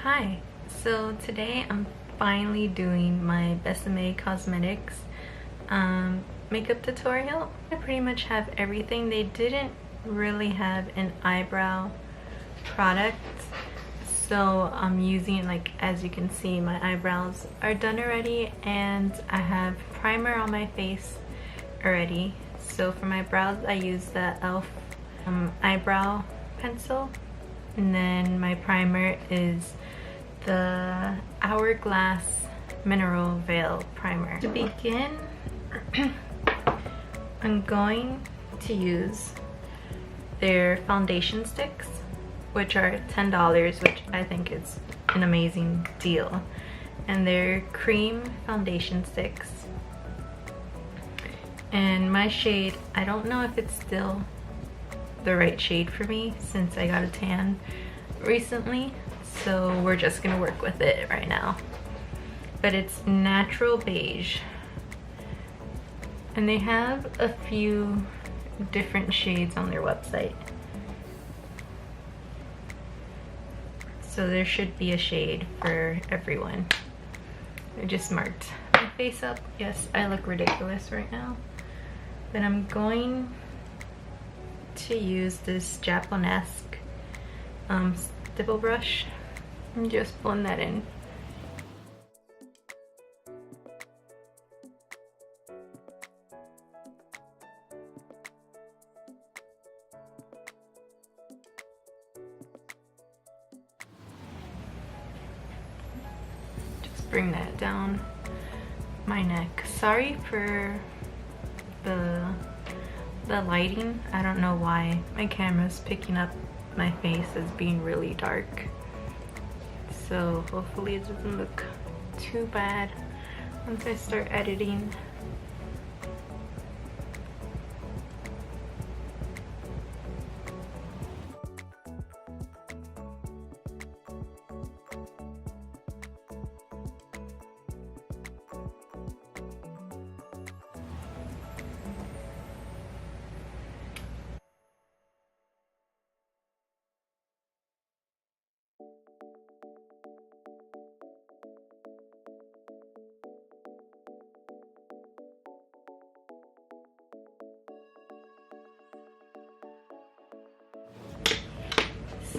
Hi, so today I'm finally doing my Besame Cosmetics makeup tutorial. I pretty much have everything. They didn't really have an eyebrow product, so I'm using, like, as you can see, my eyebrows are done already and I have primer on my face already. So for my brows I use the e.l.f. Eyebrow pencil, and then my primer is the Hourglass Mineral Veil Primer. To begin, I'm going to use their foundation sticks, which are $10, which I think is an amazing deal. And they're cream foundation sticks. And my shade, I don't know if it's still the right shade for me since I got a tan recently, so we're just gonna work with it right now. But it's natural beige, and they have a few different shades on their website, so there should be a shade for everyone. I just marked my face up. Yes, I look ridiculous right now, but I'm going to use this Japonesque stipple brush and just blend that in. Just bring that down my neck. Sorry for the lighting. I don't know why my camera's picking up my face as being really dark, so hopefully it doesn't look too bad once I start editing.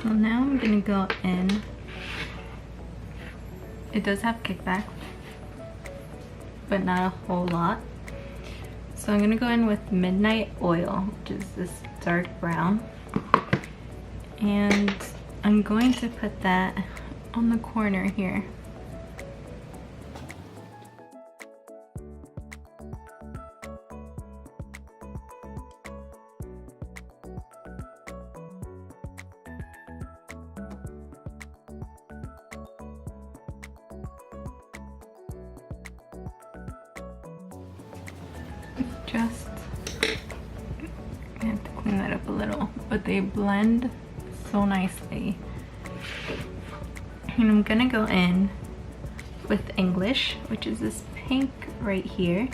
So now I'm gonna go in. It does have kickback, but not a whole lot. So I'm gonna go in with Midnight Oil, which is this dark brown. And I'm going to put that on the corner here. Just, I have to clean that up a little, but they blend so nicely. And I'm gonna go in with English, which is this pink right here,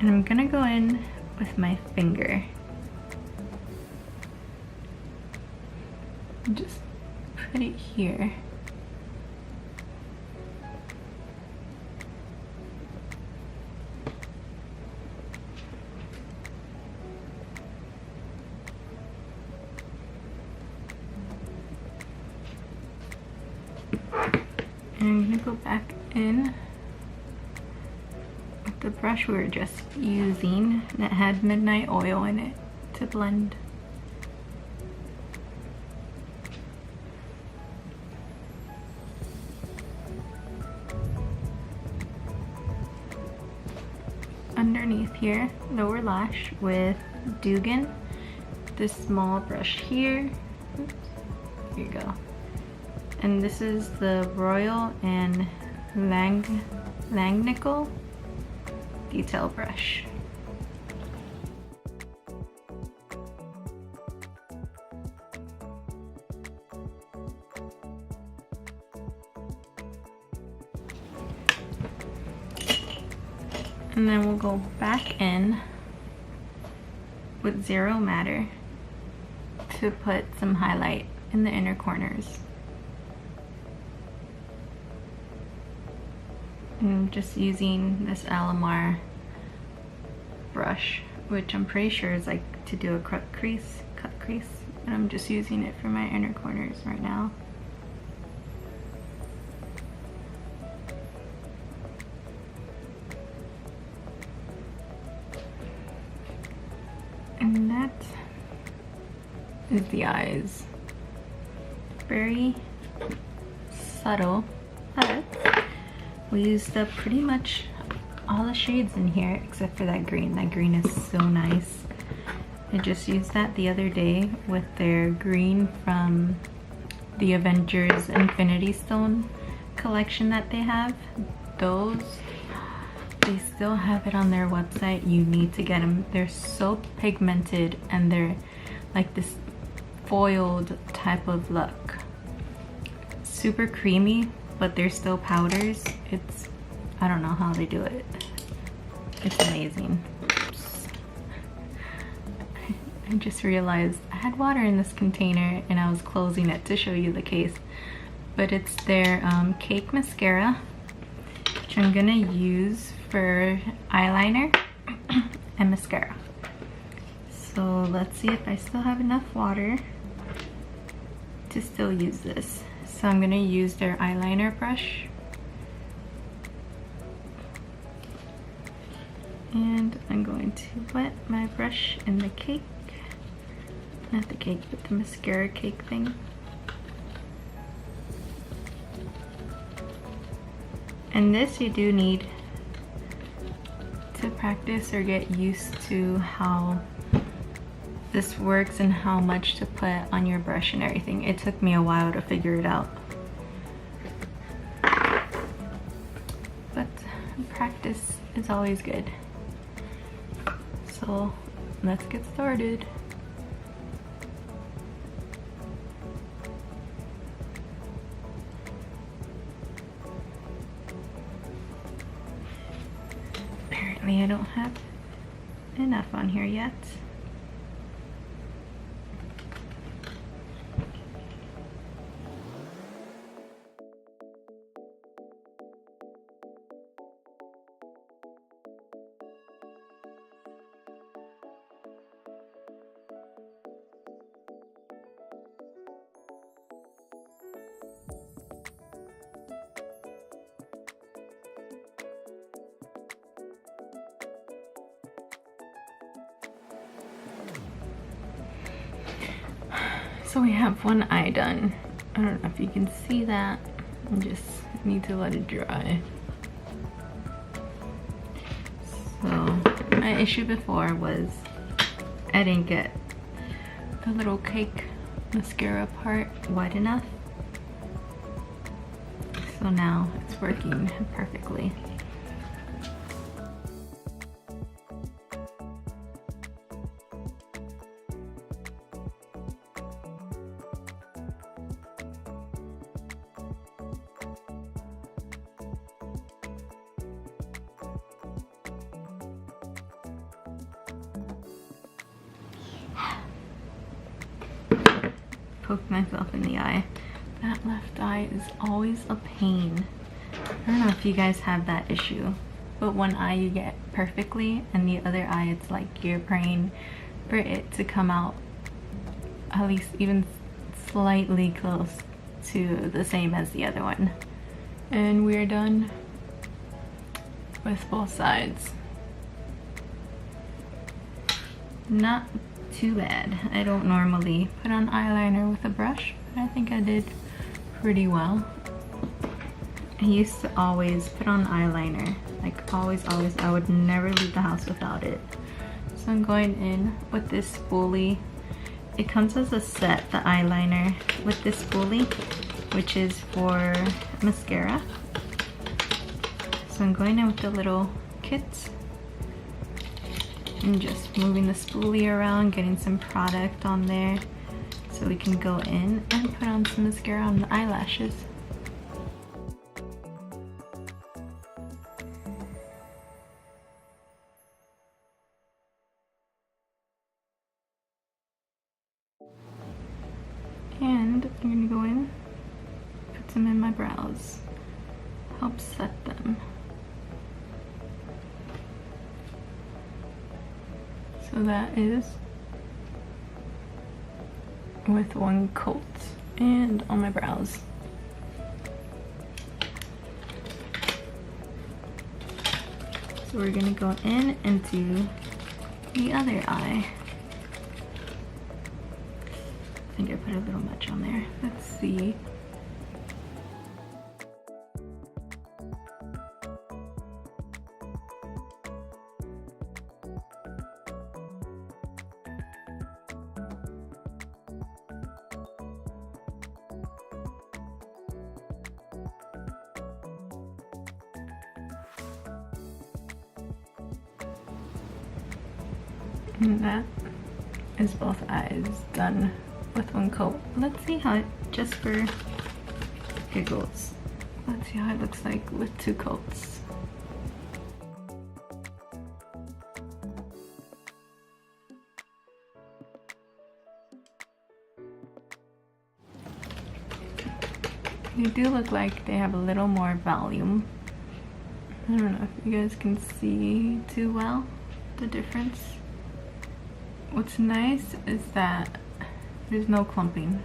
and I'm gonna go in with my finger. Just put it here. And I'm gonna go back in with the brush we were just using that had Midnight Oil in it to blend. Underneath here, lower lash with Dugan, this small brush here. Oops, here you go. And this is the Royal and Langnickel detail brush. And then we'll go back in with Zero Matter to put some highlight in the inner corners. I'm just using this Alamar brush, which I'm pretty sure is like to do a cut crease, but I'm just using it for my inner corners right now. And that is the eyes. Very subtle, but we used up pretty much all the shades in here except for that green. That green is so nice. I just used that the other day with their green from the Avengers Infinity Stone collection that they have. Those, they still have it on their website. You need to get them. They're so pigmented and they're like this foiled type of look. Super creamy, but they're still powders. It's, I don't know how they do it. It's amazing. Oops. I just realized I had water in this container and I was closing it to show you the case. But it's their cake mascara, which I'm gonna use for eyeliner and mascara. So let's see if I still have enough water to still use this. So I'm gonna use their eyeliner brush. And I'm going to wet my brush in the cake. Not the cake, but the mascara cake thing. And this you do need to practice or get used to how this works and how much to put on your brush and everything. It took me a while to figure it out. But practice is always good. So let's get started. Apparently I don't have enough on here yet. So we have one eye done. I don't know if you can see that. I just need to let it dry. So my issue before was I didn't get the little cake mascara part wide enough. So now it's working perfectly. Poked myself in the eye. That left eye is always a pain. I don't know if you guys have that issue, but one eye you get perfectly and the other eye it's like you're praying for it to come out at least even slightly close to the same as the other one. And we're done with both sides. Not too bad. I don't normally put on eyeliner with a brush, but I think I did pretty well. I used to always put on eyeliner, like always, I would never leave the house without it. So I'm going in with this spoolie. It comes as a set, the eyeliner, with this spoolie, which is for mascara. So I'm going in with the little kits and just moving the spoolie around, getting some product on there so we can go in and put on some mascara on the eyelashes. And I'm gonna go in, put some in my brows, help set them. So that is with one coat and on my brows. So we're gonna go in and do the other eye. I think I put a little much on there. Let's see. And that is both eyes done with one coat. Let's see how it, just for giggles, let's see how it looks like with two coats. They do look like they have a little more volume. I don't know if you guys can see too well the difference. What's nice is that there's no clumping.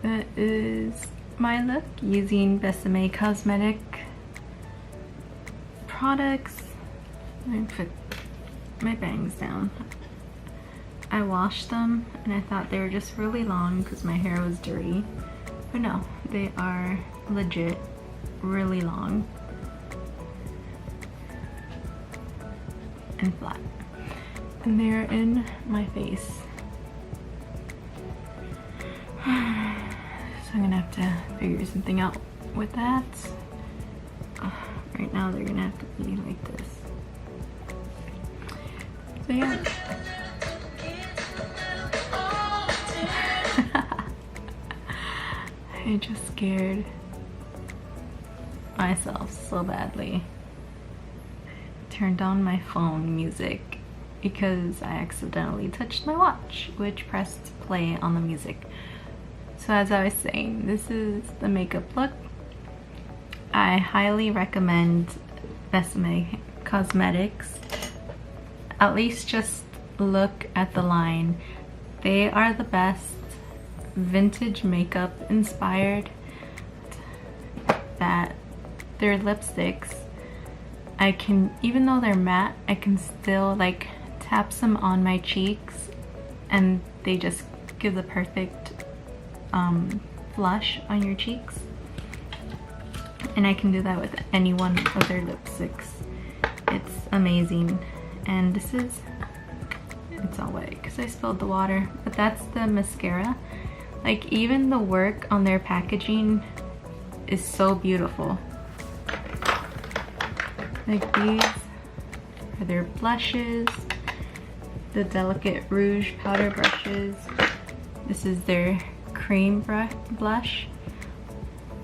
That is my look using Besame Cosmetic products. Let me put my bangs down. I washed them and I thought they were just really long because my hair was dirty. But no, they are legit really long and flat. And they're in my face. So I'm gonna have to figure something out with that. Right now they're gonna have to be like this. So yeah. I just scared myself so badly. Turned on my phone music because I accidentally touched my watch, which pressed play on the music. So as I was saying, this is the makeup look. I highly recommend Besame Cosmetics. At least just look at the line. They are the best vintage makeup inspired. That their lipsticks, I can, even though they're matte, I can still like tap some on my cheeks and they just give the perfect flush on your cheeks. And I can do that with any one of their lipsticks. It's amazing. And this is, it's all wet because I spilled the water, but that's the mascara. Like even the work on their packaging is so beautiful. Like these are their blushes, the Delicate Rouge powder brushes. This is their cream blush.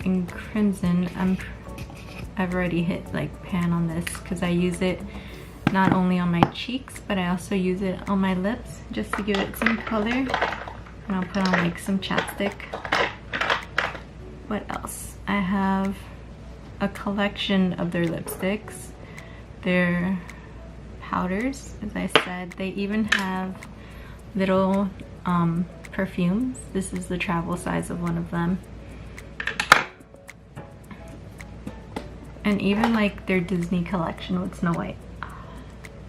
In Crimson, I've already hit like pan on this because I use it not only on my cheeks, but I also use it on my lips just to give it some color. And I'll put on like some chapstick. What else? I have a collection of their lipsticks, their powders, as I said. They even have little perfumes. This is the travel size of one of them. And even like their Disney collection with Snow White.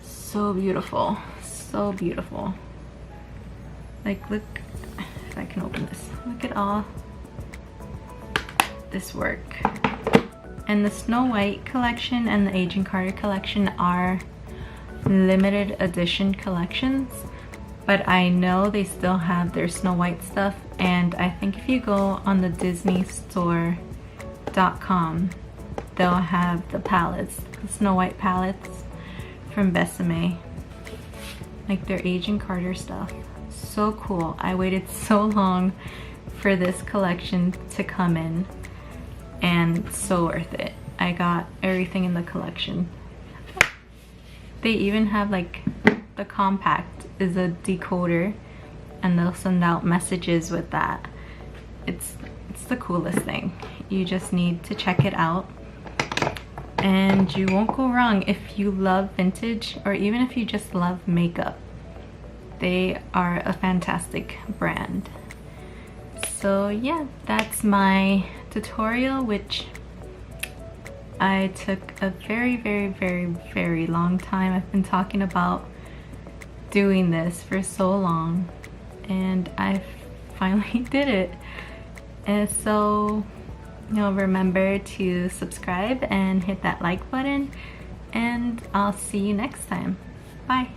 So beautiful, so beautiful. Like look, if I can open this, look at all this work. And the Snow White collection and the Agent Carter collection are limited edition collections, but I know they still have their Snow White stuff. And I think if you go on the disneystore.com, they'll have the palettes, the Snow White palettes from Besame, like their Agent Carter stuff. So cool. I waited so long for this collection to come in, and so worth it. I got everything in the collection. They even have like the compact is a decoder, and they'll send out messages with that. It's the coolest thing. You just need to check it out. and you won't go wrong if you love vintage or even if you just love makeup. They are a fantastic brand. So yeah, that's my tutorial, which I took a very long time. I've been talking about doing this for so long, and I finally did it. And so, you know, remember to subscribe and hit that like button, and I'll see you next time. Bye.